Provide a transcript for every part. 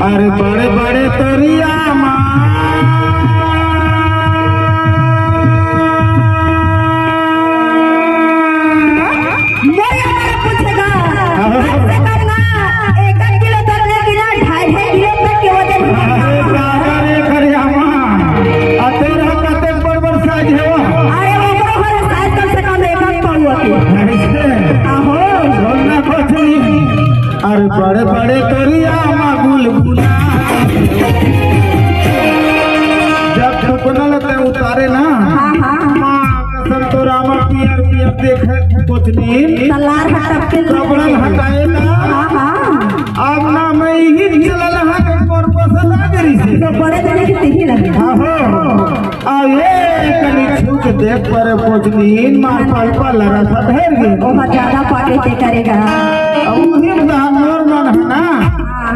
अरे बड़े बड़े तरिया बड़े बड़े तोरिया बुलबुला जब ठुकनल ते उतारे ना कसम तो रामा पियर पियर देखे कोचनी तलार कपड़ा हटाए ना अब ना मैं ही चलल हा के पर्पस लागरी से तो बड़े बड़े दिखी लगे आहो आए कनी छुक देख पर कोचनी मां पाइपा लरा सा ढेर गए ओ ज्यादा पार्टी से करेगा उन्हीं में नॉर्मल है ना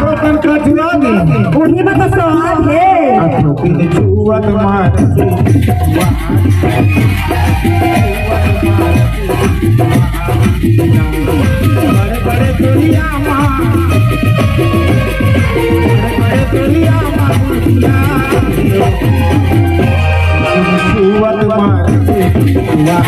तो कन कचुआ दे उन्हीं में तो स्वाद है अथो की छुआत मार बड़े बड़े दुनिया मां बड़े दुनिया मां छुआत मार वहां छुआत मार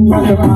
Wow.